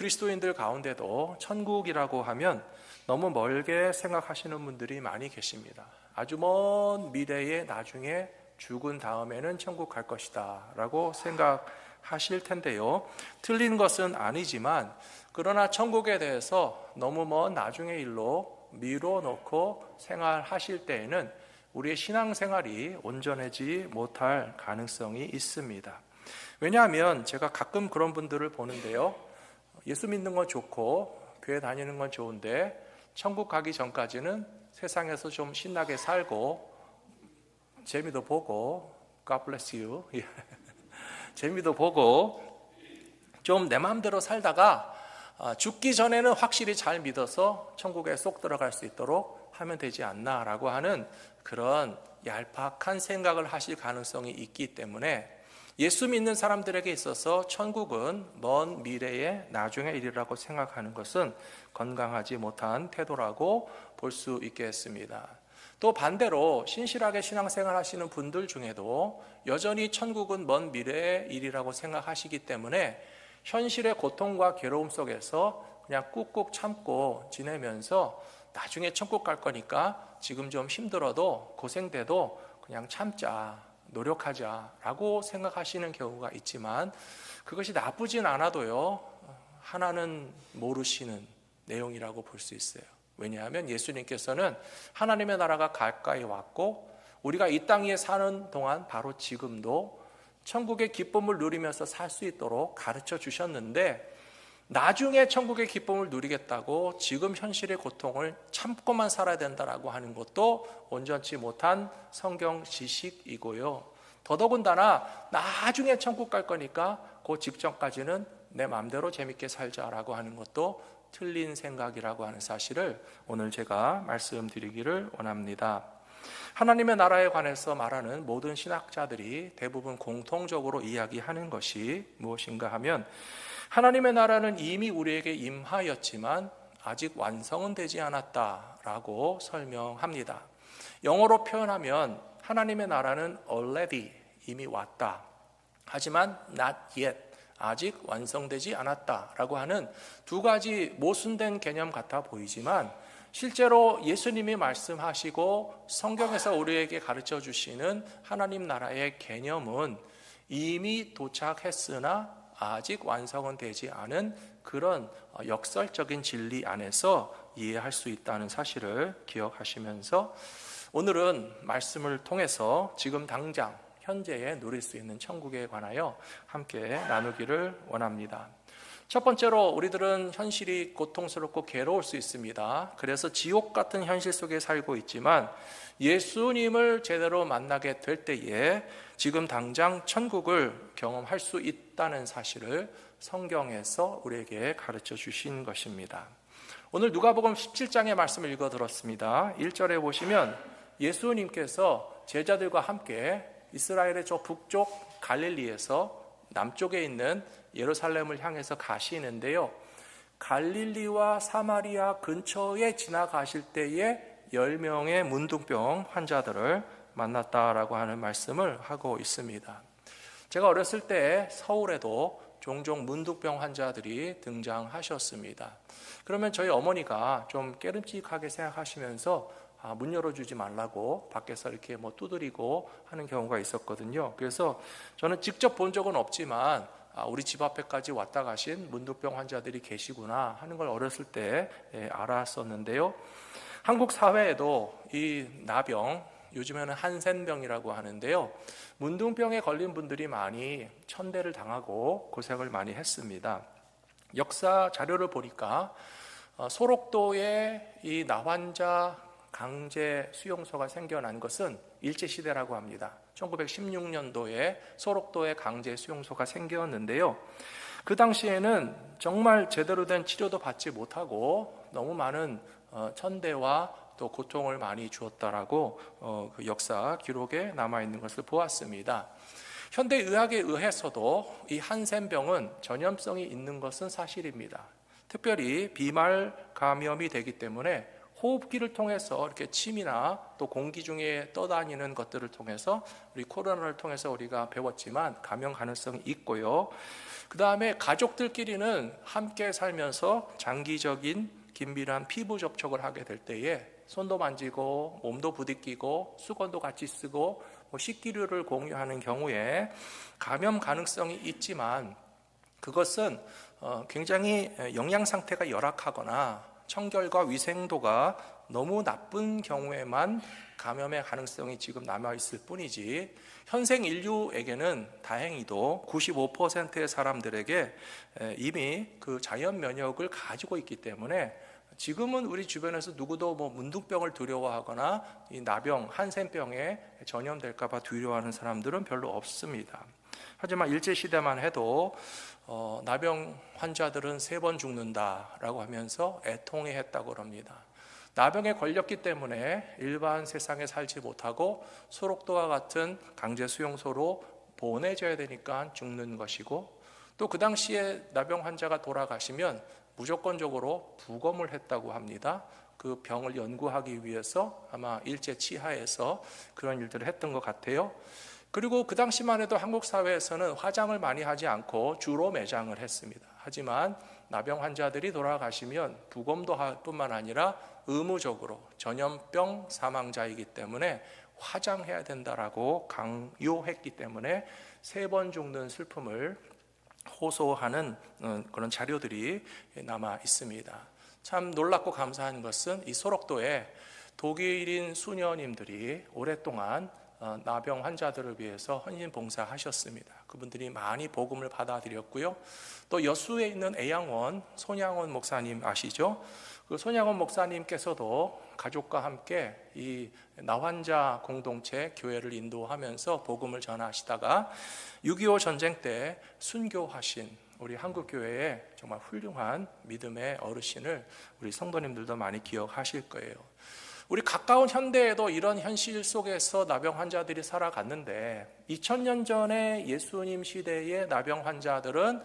그리스도인들 가운데도 천국이라고 하면 너무 멀게 생각하시는 분들이 많이 계십니다. 아주 먼 미래에 나중에 죽은 다음에는 천국 갈 것이다 라고 생각하실 텐데요, 틀린 것은 아니지만 그러나 천국에 대해서 너무 먼 나중의 일로 미뤄놓고 생활하실 때에는 우리의 신앙생활이 온전하지 못할 가능성이 있습니다. 왜냐하면 제가 가끔 그런 분들을 보는데요, 예수 믿는 건 좋고 교회 다니는 건 좋은데 천국 가기 전까지는 세상에서 좀 신나게 살고 재미도 보고, God bless you, 재미도 보고 좀 내 마음대로 살다가 죽기 전에는 확실히 잘 믿어서 천국에 쏙 들어갈 수 있도록 하면 되지 않나 라고 하는 그런 얄팍한 생각을 하실 가능성이 있기 때문에 예수 믿는 사람들에게 있어서 천국은 먼 미래의 나중의 일이라고 생각하는 것은 건강하지 못한 태도라고 볼 수 있겠습니다. 또 반대로 신실하게 신앙생활 하시는 분들 중에도 여전히 천국은 먼 미래의 일이라고 생각하시기 때문에 현실의 고통과 괴로움 속에서 그냥 꾹꾹 참고 지내면서 나중에 천국 갈 거니까 지금 좀 힘들어도 고생돼도 그냥 참자, 노력하자라고 생각하시는 경우가 있지만 그것이 나쁘진 않아도요, 하나는 모르시는 내용이라고 볼 수 있어요. 왜냐하면 예수님께서는 하나님의 나라가 가까이 왔고 우리가 이 땅 위에 사는 동안 바로 지금도 천국의 기쁨을 누리면서 살 수 있도록 가르쳐 주셨는데, 나중에 천국의 기쁨을 누리겠다고 지금 현실의 고통을 참고만 살아야 된다라고 하는 것도 온전치 못한 성경 지식이고요. 더더군다나 나중에 천국 갈 거니까 그 직전까지는 내 마음대로 재밌게 살자라고 하는 것도 틀린 생각이라고 하는 사실을 오늘 제가 말씀드리기를 원합니다. 하나님의 나라에 관해서 말하는 모든 신학자들이 대부분 공통적으로 이야기하는 것이 무엇인가 하면, 하나님의 나라는 이미 우리에게 임하였지만 아직 완성은 되지 않았다라고 설명합니다. 영어로 표현하면 하나님의 나라는 already, 이미 왔다, 하지만 not yet, 아직 완성되지 않았다라고 하는 두 가지 모순된 개념 같아 보이지만 실제로 예수님이 말씀하시고 성경에서 우리에게 가르쳐 주시는 하나님 나라의 개념은 이미 도착했으나 아직 완성은 되지 않은 그런 역설적인 진리 안에서 이해할 수 있다는 사실을 기억하시면서 오늘은 말씀을 통해서 지금 당장 현재에 누릴 수 있는 천국에 관하여 함께 나누기를 원합니다. 첫 번째로 우리들은 현실이 고통스럽고 괴로울 수 있습니다. 그래서 지옥 같은 현실 속에 살고 있지만 예수님을 제대로 만나게 될 때에 지금 당장 천국을 경험할 수 있다는 사실을 성경에서 우리에게 가르쳐 주신 것입니다. 오늘 누가복음 17장의 말씀을 읽어 들었습니다. 1절에 보시면 예수님께서 제자들과 함께 이스라엘의 저 북쪽 갈릴리에서 남쪽에 있는 예루살렘을 향해서 가시는데요, 갈릴리와 사마리아 근처에 지나가실 때에 10명의 문둥병 환자들을 만났다라고 하는 말씀을 하고 있습니다. 제가 어렸을 때 서울에도 종종 문둥병 환자들이 등장하셨습니다. 그러면 저희 어머니가 좀 깨름직하게 생각하시면서 문 열어주지 말라고 밖에서 이렇게 두드리고 하는 경우가 있었거든요. 그래서 저는 직접 본 적은 없지만 우리 집 앞에까지 왔다 가신 문둥병 환자들이 계시구나 하는 걸 어렸을 때 알았었는데요. 한국 사회에도 이 나병, 요즘에는 한센병이라고 하는데요, 문둥병에 걸린 분들이 많이 천대를 당하고 고생을 많이 했습니다. 역사 자료를 보니까 소록도에 이 나환자 강제 수용소가 생겨난 것은 일제시대라고 합니다. 1916년도에 소록도에 강제 수용소가 생겼는데요, 그 당시에는 정말 제대로 된 치료도 받지 못하고 너무 많은 천대와 또 고통을 많이 주었다라고 그 역사 기록에 남아있는 것을 보았습니다. 현대의학에 의해서도 이 한센병은 전염성이 있는 것은 사실입니다. 특별히 비말 감염이 되기 때문에 호흡기를 통해서 이렇게 침이나 또 공기 중에 떠다니는 것들을 통해서 우리 코로나를 통해서 우리가 배웠지만 감염 가능성이 있고요. 그 다음에 가족들끼리는 함께 살면서 장기적인 긴밀한 피부 접촉을 하게 될 때에 손도 만지고 몸도 부딪히고 수건도 같이 쓰고 식기류를 공유하는 경우에 감염 가능성이 있지만 그것은 굉장히 영양 상태가 열악하거나 청결과 위생도가 너무 나쁜 경우에만 감염의 가능성이 지금 남아있을 뿐이지 현생 인류에게는 다행히도 95%의 사람들에게 이미 그 자연 면역을 가지고 있기 때문에 지금은 우리 주변에서 누구도 문둥병을 두려워하거나 이 나병, 한센병에 전염될까 봐 두려워하는 사람들은 별로 없습니다. 하지만 일제시대만 해도 나병 환자들은 3번 죽는다라고 하면서 애통해했다고 합니다. 나병에 걸렸기 때문에 일반 세상에 살지 못하고 소록도와 같은 강제 수용소로 보내져야 되니까 죽는 것이고, 또 그 당시에 나병 환자가 돌아가시면 무조건적으로 부검을 했다고 합니다. 그 병을 연구하기 위해서 아마 일제 치하에서 그런 일들을 했던 것 같아요. 그리고 그 당시만 해도 한국 사회에서는 화장을 많이 하지 않고 주로 매장을 했습니다. 하지만 나병 환자들이 돌아가시면 부검도 할 뿐만 아니라 의무적으로 전염병 사망자이기 때문에 화장해야 된다라고 강요했기 때문에 3번 죽는 슬픔을 호소하는 그런 자료들이 남아 있습니다. 참 놀랍고 감사한 것은 이 소록도에 독일인 수녀님들이 오랫동안 나병 환자들을 위해서 헌신 봉사하셨습니다. 그분들이 많이 복음을 받아들였고요. 또 여수에 있는 애양원 손양원 목사님 아시죠? 그 손양원 목사님께서도 가족과 함께 이 나환자 공동체 교회를 인도하면서 복음을 전하시다가 6.25 전쟁 때 순교하신 우리 한국교회의 정말 훌륭한 믿음의 어르신을 우리 성도님들도 많이 기억하실 거예요. 우리 가까운 현대에도 이런 현실 속에서 나병 환자들이 살아갔는데 2000년 전에 예수님 시대의 나병 환자들은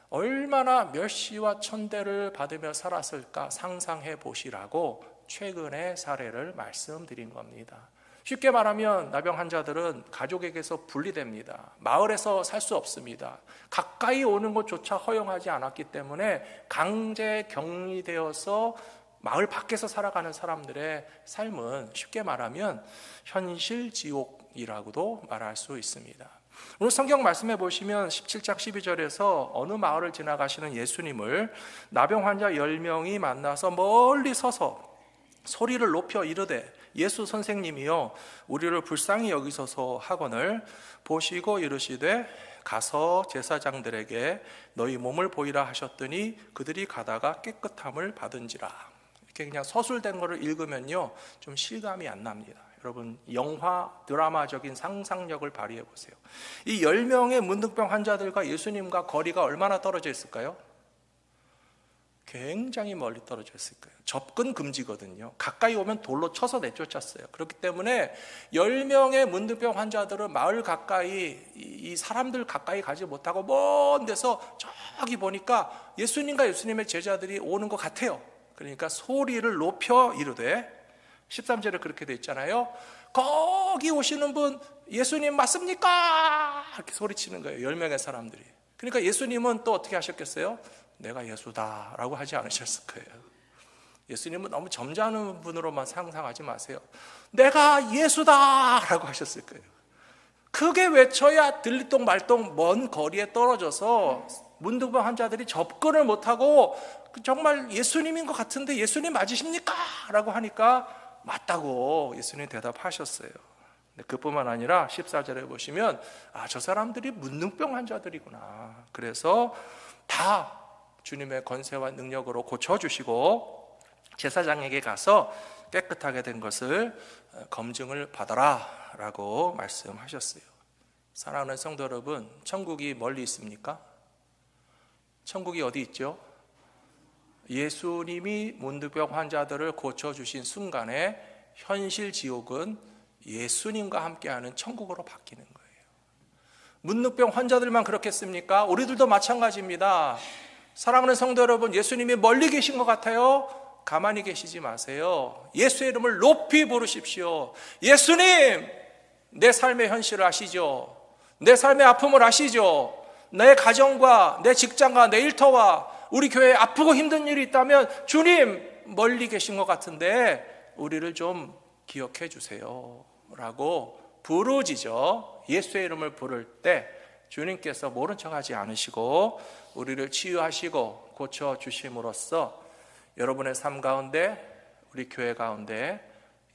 얼마나 멸시와 천대를 받으며 살았을까 상상해 보시라고 최근의 사례를 말씀드린 겁니다. 쉽게 말하면 나병 환자들은 가족에게서 분리됩니다. 마을에서 살 수 없습니다. 가까이 오는 것조차 허용하지 않았기 때문에 강제 격리되어서 마을 밖에서 살아가는 사람들의 삶은 쉽게 말하면 현실 지옥이라고도 말할 수 있습니다. 오늘 성경 말씀해 보시면 17장 12절에서 어느 마을을 지나가시는 예수님을 나병 환자 10명이 만나서 멀리 서서 소리를 높여 이르되 예수 선생님이여 우리를 불쌍히 여기소서 하거늘 보시고 이르시되 가서 제사장들에게 너희 몸을 보이라 하셨더니 그들이 가다가 깨끗함을 받은지라. 이렇게 그냥 서술된 거를 읽으면요 좀 실감이 안 납니다. 여러분 영화 드라마적인 상상력을 발휘해 보세요. 이 10명의 문둥병 환자들과 예수님과 거리가 얼마나 떨어져 있을까요? 굉장히 멀리 떨어져 있을 거예요. 접근 금지거든요. 가까이 오면 돌로 쳐서 내쫓았어요. 그렇기 때문에 10명의 문둥병 환자들은 마을 가까이 이 사람들 가까이 가지 못하고 먼 데서 저기 보니까 예수님과 예수님의 제자들이 오는 것 같아요. 그러니까 소리를 높여 이르되 13절에 그렇게 돼 있잖아요. 거기 오시는 분 예수님 맞습니까? 이렇게 소리치는 거예요. 10명의 사람들이. 그러니까 예수님은 또 어떻게 하셨겠어요? 내가 예수다 라고 하지 않으셨을 거예요. 예수님은 너무 점잖은 분으로만 상상하지 마세요. 내가 예수다 라고 하셨을 거예요. 크게 외쳐야 들리똥 말똥 먼 거리에 떨어져서 문둥병 환자들이 접근을 못하고 정말 예수님인 것 같은데 예수님 맞으십니까? 라고 하니까 맞다고 예수님 대답하셨어요. 그뿐만 아니라 14절에 보시면 저 사람들이 문둥병 환자들이구나. 그래서 다 주님의 권세와 능력으로 고쳐주시고 제사장에게 가서 깨끗하게 된 것을 검증을 받아라 라고 말씀하셨어요. 사랑하는 성도 여러분, 천국이 멀리 있습니까? 천국이 어디 있죠? 예수님이 문둥병 환자들을 고쳐주신 순간에 현실 지옥은 예수님과 함께하는 천국으로 바뀌는 거예요. 문둥병 환자들만 그렇겠습니까? 우리들도 마찬가지입니다. 사랑하는 성도 여러분, 예수님이 멀리 계신 것 같아요? 가만히 계시지 마세요. 예수의 이름을 높이 부르십시오. 예수님, 내 삶의 현실을 아시죠? 내 삶의 아픔을 아시죠? 내 가정과 내 직장과 내 일터와 우리 교회에 아프고 힘든 일이 있다면 주님, 멀리 계신 것 같은데 우리를 좀 기억해 주세요 라고 부르짖어 예수의 이름을 부를 때 주님께서 모른 척하지 않으시고 우리를 치유하시고 고쳐주심으로써 여러분의 삶 가운데, 우리 교회 가운데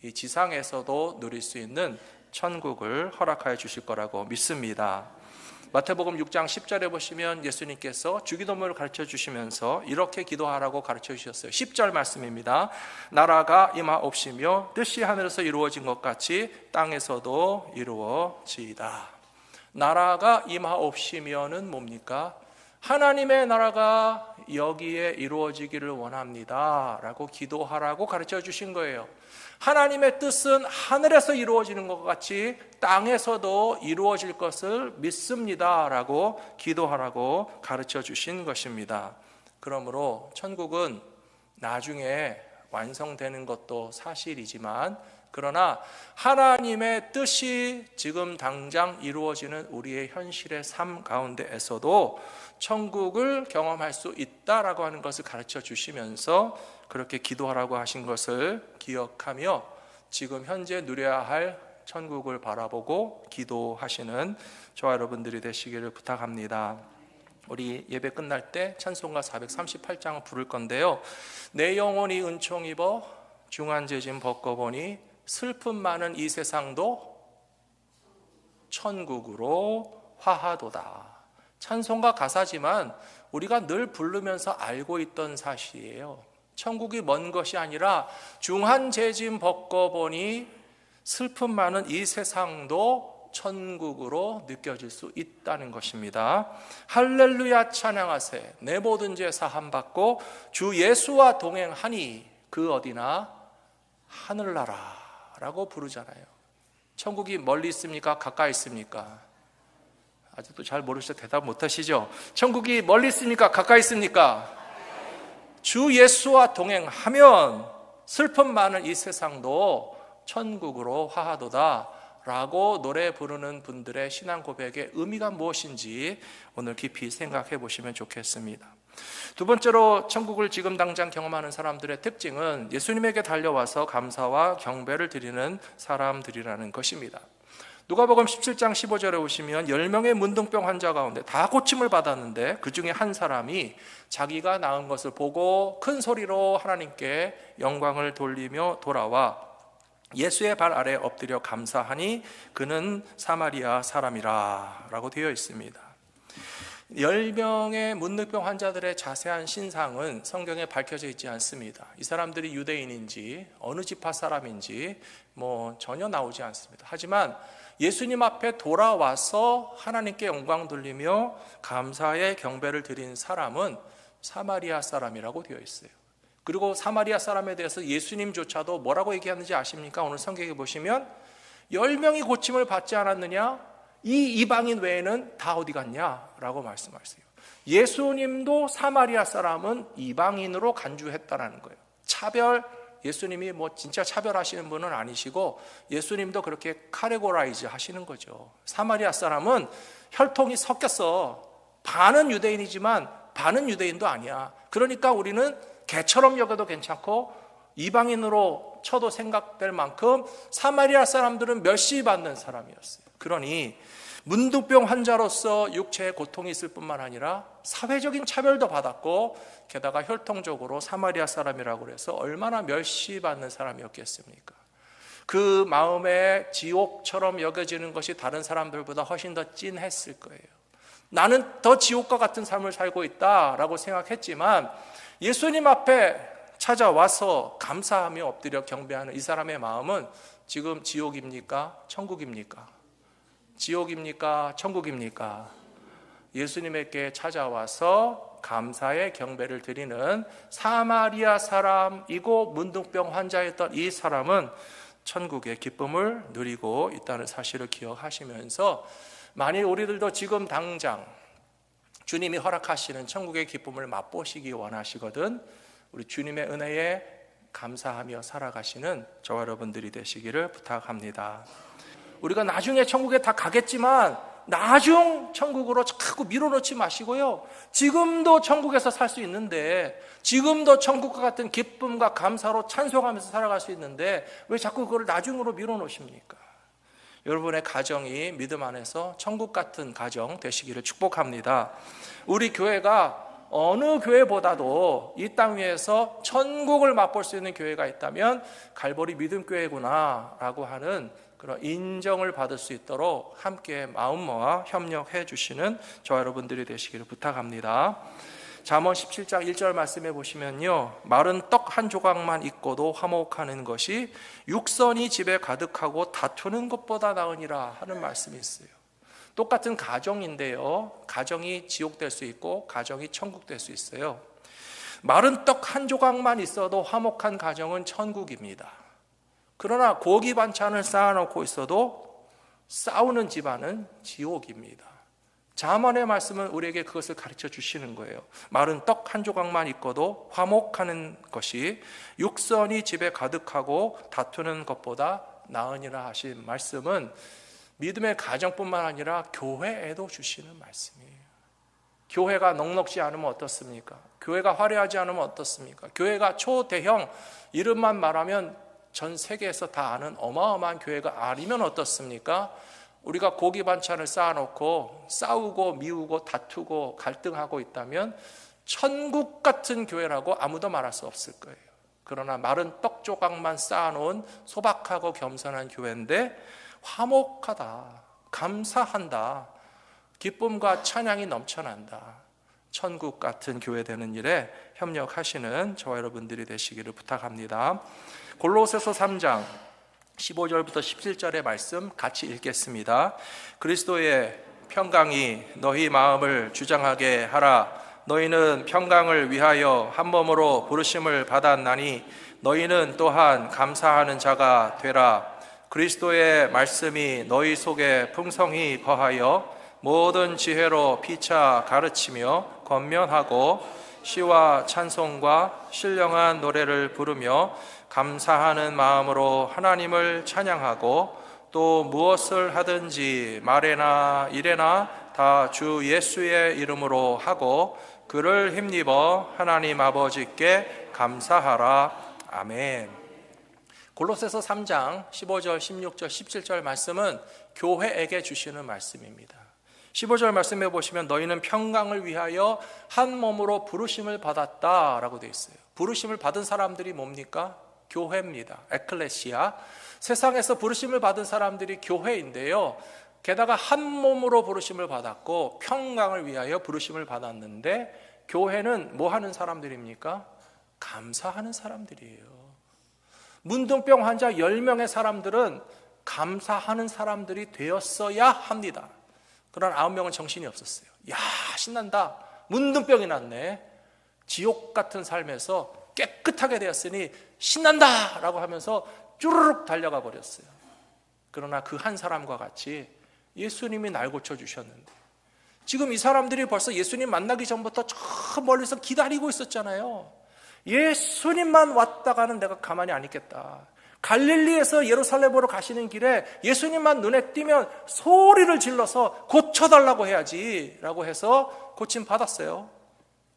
이 지상에서도 누릴 수 있는 천국을 허락하여 주실 거라고 믿습니다. 마태복음 6장 10절에 보시면 예수님께서 주기도문을 가르쳐 주시면서 이렇게 기도하라고 가르쳐 주셨어요. 10절 말씀입니다. 나라가 임하옵시며 뜻이 하늘에서 이루어진 것 같이 땅에서도 이루어지이다. 나라가 임하옵시면은 뭡니까? 하나님의 나라가 여기에 이루어지기를 원합니다 라고 기도하라고 가르쳐 주신 거예요. 하나님의 뜻은 하늘에서 이루어지는 것 같이 땅에서도 이루어질 것을 믿습니다 라고 기도하라고 가르쳐 주신 것입니다. 그러므로 천국은 나중에 완성되는 것도 사실이지만 그러나 하나님의 뜻이 지금 당장 이루어지는 우리의 현실의 삶 가운데에서도 천국을 경험할 수 있다라고 하는 것을 가르쳐 주시면서 그렇게 기도하라고 하신 것을 기억하며 지금 현재 누려야 할 천국을 바라보고 기도하시는 저와 여러분들이 되시기를 부탁합니다. 우리 예배 끝날 때 찬송가 438장을 부를 건데요. 내 영혼이 은총 입어 중한 죄짐 벗고보니 슬픔 많은 이 세상도 천국으로 화하도다. 찬송가 가사지만 우리가 늘 부르면서 알고 있던 사실이에요. 천국이 먼 것이 아니라 중한 죄짐 벗고보니 슬픔 많은 이 세상도 천국으로 느껴질 수 있다는 것입니다. 할렐루야 찬양하세. 내 모든 죄 사함 받고 주 예수와 동행하니 그 어디나 하늘나라 라고 부르잖아요. 천국이 멀리 있습니까? 가까이 있습니까? 아직도 잘 모르셔서 대답 못 하시죠? 천국이 멀리 있습니까? 가까이 있습니까? 주 예수와 동행하면 슬픔 많은 이 세상도 천국으로 화하도다 라고 노래 부르는 분들의 신앙 고백의 의미가 무엇인지 오늘 깊이 생각해 보시면 좋겠습니다. 두 번째로 천국을 지금 당장 경험하는 사람들의 특징은 예수님에게 달려와서 감사와 경배를 드리는 사람들이라는 것입니다. 누가복음 17장 15절에 보시면 10명의 문둥병 환자 가운데 다 고침을 받았는데 그 중에 한 사람이 자기가 나은 것을 보고 큰 소리로 하나님께 영광을 돌리며 돌아와 예수의 발 아래 엎드려 감사하니 그는 사마리아 사람이라 라고 되어 있습니다. 10명의 문둥병 환자들의 자세한 신상은 성경에 밝혀져 있지 않습니다. 이 사람들이 유대인인지 어느 지파 사람인지 전혀 나오지 않습니다. 하지만 예수님 앞에 돌아와서 하나님께 영광 돌리며 감사의 경배를 드린 사람은 사마리아 사람이라고 되어 있어요. 그리고 사마리아 사람에 대해서 예수님조차도 뭐라고 얘기하는지 아십니까? 오늘 성경에 보시면 10명이 고침을 받지 않았느냐? 이 이방인 외에는 다 어디 갔냐? 라고 말씀하세요. 예수님도 사마리아 사람은 이방인으로 간주했다는 거예요. 예수님이 진짜 차별하시는 분은 아니시고 예수님도 그렇게 카테고라이즈 하시는 거죠. 사마리아 사람은 혈통이 섞였어. 반은 유대인이지만 반은 유대인도 아니야. 그러니까 우리는 개처럼 여겨도 괜찮고 이방인으로 쳐도 생각될 만큼 사마리아 사람들은 멸시받는 사람이었어요. 그러니 문둥병 환자로서 육체의 고통이 있을 뿐만 아니라 사회적인 차별도 받았고 게다가 혈통적으로 사마리아 사람이라고 해서 얼마나 멸시받는 사람이었겠습니까? 그 마음에 지옥처럼 여겨지는 것이 다른 사람들보다 훨씬 더 찐했을 거예요. 나는 더 지옥과 같은 삶을 살고 있다라고 생각했지만 예수님 앞에 찾아와서 감사하며 엎드려 경배하는 이 사람의 마음은 지금 지옥입니까? 천국입니까? 지옥입니까? 천국입니까? 예수님에게 찾아와서 감사의 경배를 드리는 사마리아 사람이고 문둥병 환자였던 이 사람은 천국의 기쁨을 누리고 있다는 사실을 기억하시면서 만일 우리들도 지금 당장 주님이 허락하시는 천국의 기쁨을 맛보시기 원하시거든 우리 주님의 은혜에 감사하며 살아가시는 저와 여러분들이 되시기를 부탁합니다. 우리가 나중에 천국에 다 가겠지만 나중 천국으로 자꾸 밀어놓지 마시고요, 지금도 천국에서 살 수 있는데, 지금도 천국과 같은 기쁨과 감사로 찬송하면서 살아갈 수 있는데 왜 자꾸 그걸 나중으로 밀어놓으십니까? 여러분의 가정이 믿음 안에서 천국 같은 가정 되시기를 축복합니다. 우리 교회가 어느 교회보다도 이 땅 위에서 천국을 맛볼 수 있는 교회가 있다면 갈보리 믿음교회구나 라고 하는 그런 인정을 받을 수 있도록 함께 마음 모아 협력해 주시는 저와 여러분들이 되시기를 부탁합니다. 잠언 17장 1절 말씀해 보시면요, 마른 떡 한 조각만 있고도 화목하는 것이 육선이 집에 가득하고 다투는 것보다 나으니라 하는 말씀이 있어요. 똑같은 가정인데요, 가정이 지옥 될 수 있고 가정이 천국 될 수 있어요. 마른 떡 한 조각만 있어도 화목한 가정은 천국입니다. 그러나 고기 반찬을 쌓아놓고 있어도 싸우는 집안은 지옥입니다. 잠언의 말씀은 우리에게 그것을 가르쳐 주시는 거예요. 마른 떡 한 조각만 있고도 화목하는 것이 육선이 집에 가득하고 다투는 것보다 나으니라 하신 말씀은 믿음의 가정뿐만 아니라 교회에도 주시는 말씀이에요. 교회가 넉넉지 않으면 어떻습니까? 교회가 화려하지 않으면 어떻습니까? 교회가 초대형, 이름만 말하면 전 세계에서 다 아는 어마어마한 교회가 아니면 어떻습니까? 우리가 고기 반찬을 쌓아놓고 싸우고 미우고 다투고 갈등하고 있다면 천국 같은 교회라고 아무도 말할 수 없을 거예요. 그러나 마른 떡 조각만 쌓아놓은 소박하고 겸손한 교회인데 화목하다, 감사한다, 기쁨과 찬양이 넘쳐난다, 천국 같은 교회 되는 일에 협력하시는 저와 여러분들이 되시기를 부탁합니다. 골로새서 3장 15절부터 17절의 말씀 같이 읽겠습니다. 그리스도의 평강이 너희 마음을 주장하게 하라. 너희는 평강을 위하여 한 몸으로 부르심을 받았나니 너희는 또한 감사하는 자가 되라. 그리스도의 말씀이 너희 속에 풍성히 거하여 모든 지혜로 피차 가르치며 권면하고 시와 찬송과 신령한 노래를 부르며 감사하는 마음으로 하나님을 찬양하고 또 무엇을 하든지 말에나 일에나 다 주 예수의 이름으로 하고 그를 힘입어 하나님 아버지께 감사하라. 아멘. 골로새서 3장 15절, 16절, 17절 말씀은 교회에게 주시는 말씀입니다. 15절 말씀해 보시면 너희는 평강을 위하여 한 몸으로 부르심을 받았다라고 되어 있어요. 부르심을 받은 사람들이 뭡니까? 교회입니다. 에클레시아. 세상에서 부르심을 받은 사람들이 교회인데요, 게다가 한 몸으로 부르심을 받았고 평강을 위하여 부르심을 받았는데 교회는 뭐 하는 사람들입니까? 감사하는 사람들이에요. 문둥병 환자 10명의 사람들은 감사하는 사람들이 되었어야 합니다. 그러나 9명은 정신이 없었어요. 야, 신난다, 문둥병이 났네, 지옥 같은 삶에서 깨끗하게 되었으니 신난다 라고 하면서 쭈르륵 달려가 버렸어요. 그러나 그 한 사람과 같이 예수님이 날 고쳐주셨는데, 지금 이 사람들이 벌써 예수님 만나기 전부터 저 멀리서 기다리고 있었잖아요. 예수님만 왔다가는 내가 가만히 안 있겠다. 갈릴리에서 예루살렘으로 가시는 길에 예수님만 눈에 띄면 소리를 질러서 고쳐달라고 해야지 라고 해서 고침 받았어요.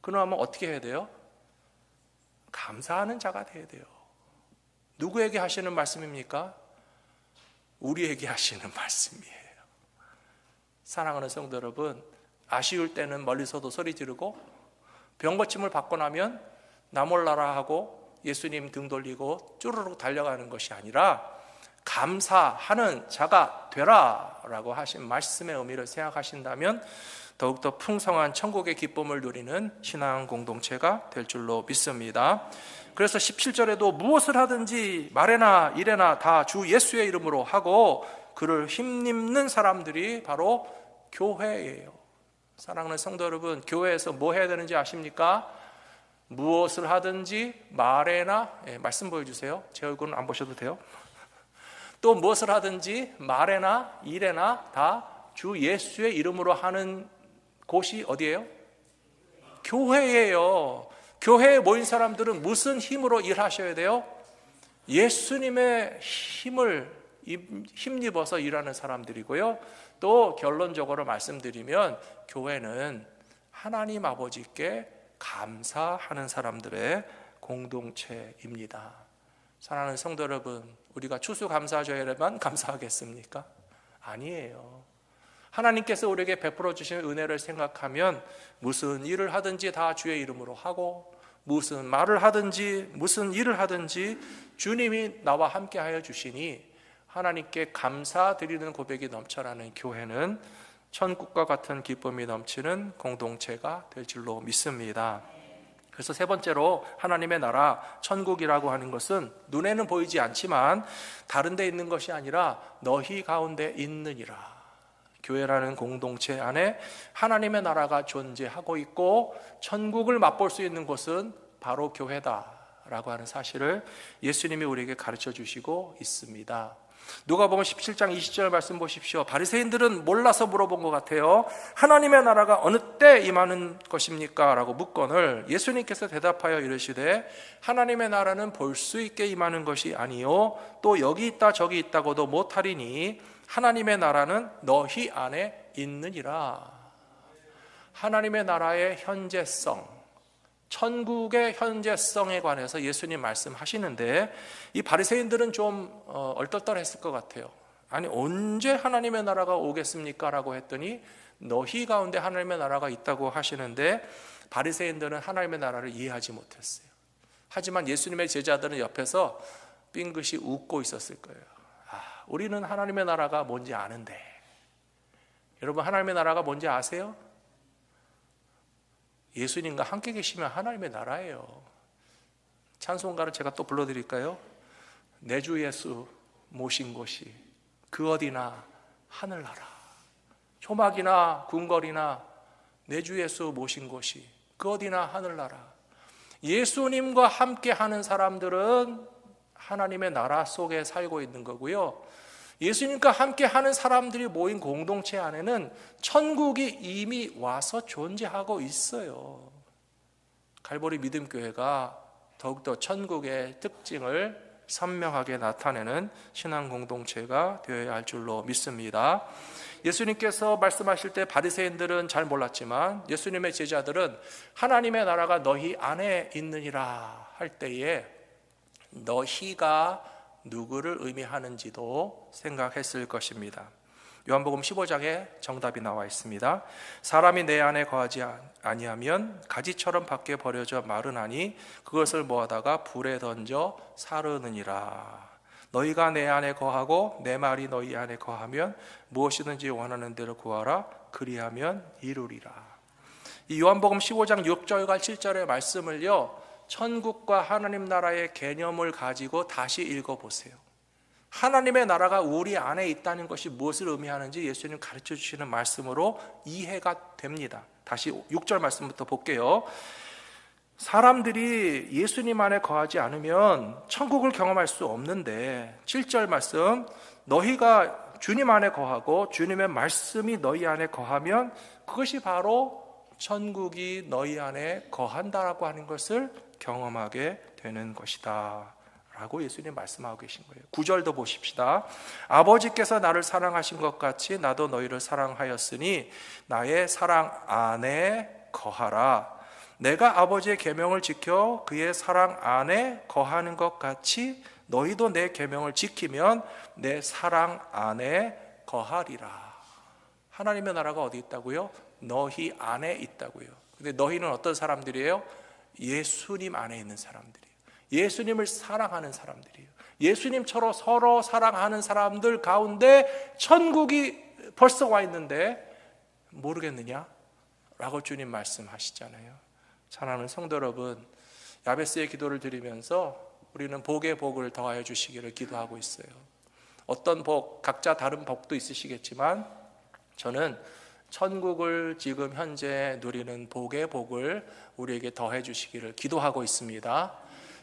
그러면 어떻게 해야 돼요? 감사하는 자가 돼야 돼요. 누구에게 하시는 말씀입니까? 우리에게 하시는 말씀이에요. 사랑하는 성도 여러분, 아쉬울 때는 멀리서도 소리 지르고 병고침을 받고 나면 나 몰라라 하고 예수님 등 돌리고 쭈르륵 달려가는 것이 아니라 감사하는 자가 되라 라고 하신 말씀의 의미를 생각하신다면 더욱더 풍성한 천국의 기쁨을 누리는 신앙 공동체가 될 줄로 믿습니다. 그래서 17절에도 무엇을 하든지 말에나 일에나 다 주 예수의 이름으로 하고 그를 힘입는 사람들이 바로 교회예요. 사랑하는 성도 여러분, 교회에서 뭐 해야 되는지 아십니까? 무엇을 하든지 말에나, 말씀 보여주세요. 제 얼굴은 안 보셔도 돼요. 또 무엇을 하든지 말에나 일에나 다 주 예수의 이름으로 하는 곳이 어디예요? 교회예요. 교회에 모인 사람들은 무슨 힘으로 일하셔야 돼요? 예수님의 힘입어서 일하는 사람들이고요. 또 결론적으로 말씀드리면 교회는 하나님 아버지께 감사하는 사람들의 공동체입니다. 사랑하는 성도 여러분, 우리가 추수감사절에만 감사하겠습니까? 아니에요. 하나님께서 우리에게 베풀어 주신 은혜를 생각하면 무슨 일을 하든지 다 주의 이름으로 하고, 무슨 말을 하든지 무슨 일을 하든지 주님이 나와 함께 하여 주시니 하나님께 감사드리는 고백이 넘쳐나는 교회는 천국과 같은 기쁨이 넘치는 공동체가 될 줄로 믿습니다. 그래서 세 번째로 하나님의 나라, 천국이라고 하는 것은 눈에는 보이지 않지만 다른 데 있는 것이 아니라 너희 가운데 있느니라. 교회라는 공동체 안에 하나님의 나라가 존재하고 있고 천국을 맛볼 수 있는 곳은 바로 교회다라고 하는 사실을 예수님이 우리에게 가르쳐 주시고 있습니다. 누가복음 17장 20절 말씀 보십시오. 바리새인들은 몰라서 물어본 것 같아요. 하나님의 나라가 어느 때 임하는 것입니까? 라고 묻거늘 예수님께서 대답하여 이르시되 하나님의 나라는 볼 수 있게 임하는 것이 아니요 또 여기 있다 저기 있다고도 못하리니 하나님의 나라는 너희 안에 있느니라. 하나님의 나라의 현재성, 천국의 현재성에 관해서 예수님 말씀하시는데 이 바리새인들은 좀 얼떨떨했을 것 같아요. 아니 언제 하나님의 나라가 오겠습니까? 라고 했더니 너희 가운데 하나님의 나라가 있다고 하시는데 바리새인들은 하나님의 나라를 이해하지 못했어요. 하지만 예수님의 제자들은 옆에서 빙긋이 웃고 있었을 거예요. 우리는 하나님의 나라가 뭔지 아는데. 여러분 하나님의 나라가 뭔지 아세요? 예수님과 함께 계시면 하나님의 나라예요. 찬송가를 제가 또 불러드릴까요? 내 주 예수 모신 곳이 그 어디나 하늘나라. 초막이나 궁궐이나 내 주 예수 모신 곳이 그 어디나 하늘나라. 예수님과 함께 하는 사람들은 하나님의 나라 속에 살고 있는 거고요. 예수님과 함께 하는 사람들이 모인 공동체 안에는 천국이 이미 와서 존재하고 있어요. 갈보리 믿음교회가 더욱더 천국의 특징을 선명하게 나타내는 신앙 공동체가 되어야 할 줄로 믿습니다. 예수님께서 말씀하실 때 바리새인들은 잘 몰랐지만 예수님의 제자들은 하나님의 나라가 너희 안에 있느니라 할 때에 너희가 누구를 의미하는지도 생각했을 것입니다. 요한복음 15장에 정답이 나와 있습니다. 사람이 내 안에 거하지 아니하면 가지처럼 밖에 버려져 마르나니 그것을 모아다가 불에 던져 사르느니라. 너희가 내 안에 거하고 내 말이 너희 안에 거하면 무엇이든지 원하는 대로 구하라. 그리하면 이루리라. 이 요한복음 15장 6절과 7절의 말씀을요, 천국과 하나님 나라의 개념을 가지고 다시 읽어보세요. 하나님의 나라가 우리 안에 있다는 것이 무엇을 의미하는지 예수님 가르쳐 주시는 말씀으로 이해가 됩니다. 다시 6절 말씀부터 볼게요. 사람들이 예수님 안에 거하지 않으면 천국을 경험할 수 없는데 7절 말씀, 너희가 주님 안에 거하고 주님의 말씀이 너희 안에 거하면 그것이 바로 천국이 너희 안에 거한다라고 하는 것을 경험하게 되는 것이다 라고 예수님 말씀하고 계신 거예요. 9절도 보십시다. 아버지께서 나를 사랑하신 것 같이 나도 너희를 사랑하였으니 나의 사랑 안에 거하라. 내가 아버지의 계명을 지켜 그의 사랑 안에 거하는 것 같이 너희도 내 계명을 지키면 내 사랑 안에 거하리라. 하나님의 나라가 어디 있다고요? 너희 안에 있다고요. 근데 너희는 어떤 사람들이에요? 예수님 안에 있는 사람들이에요. 예수님을 사랑하는 사람들이에요. 예수님처럼 서로 사랑하는 사람들 가운데 천국이 벌써 와 있는데 모르겠느냐? 라고 주님 말씀하시잖아요. 사랑하는 성도 여러분, 야베스의 기도를 드리면서 우리는 복의 복을 더하여 주시기를 기도하고 있어요. 어떤 복, 각자 다른 복도 있으시겠지만 저는 천국을 지금 현재 누리는 복의 복을 우리에게 더해 주시기를 기도하고 있습니다.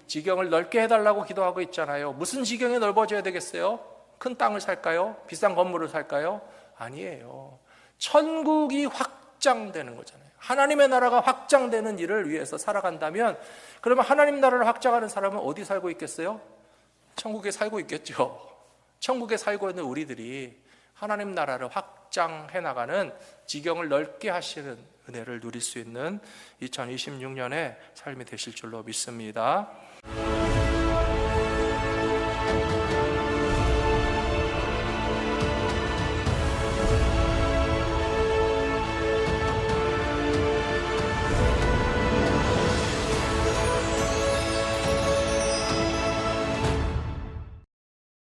지경을 넓게 해달라고 기도하고 있잖아요. 무슨 지경이 넓어져야 되겠어요? 큰 땅을 살까요? 비싼 건물을 살까요? 아니에요. 천국이 확장되는 거잖아요. 하나님의 나라가 확장되는 일을 위해서 살아간다면, 그러면 하나님 나라를 확장하는 사람은 어디 살고 있겠어요? 천국에 살고 있겠죠. 천국에 살고 있는 우리들이 하나님 나라를 확장해 나가는, 지경을 넓게 하시는 은혜를 누릴 수 있는 2026년의 삶이 되실 줄로 믿습니다.